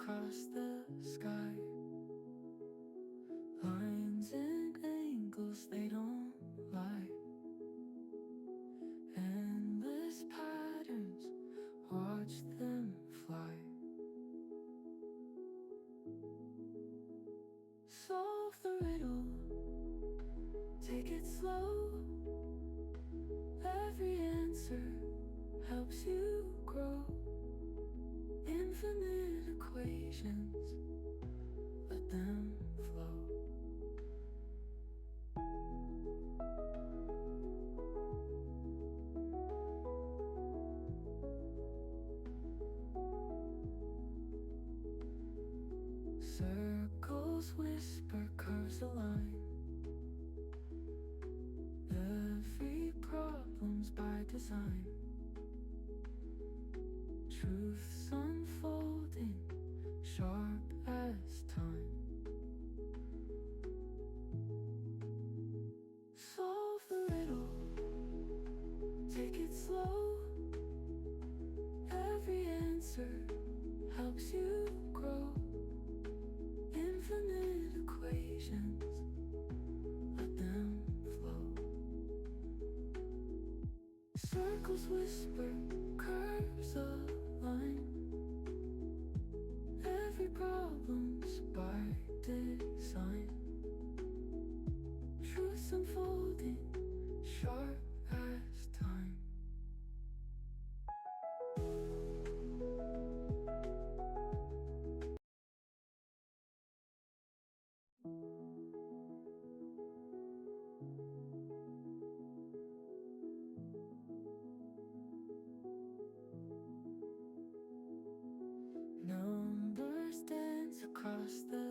across the sky. Lines and angles, they don't lie. Endless patterns, watch them fly. Solve the riddle, take it slow. Every answer helps you grow. Infinite equations, let them flow. Circles whisper, curves align. Every problem's by design. Truths unfolding, sharp as time. Solve the riddle, take it slow. Every answer helps you grow. Infinite equations, let them flow. Circles whisper, curves align. Every problem's by design. Truths unfolding, sharp as time. Numbers dance across the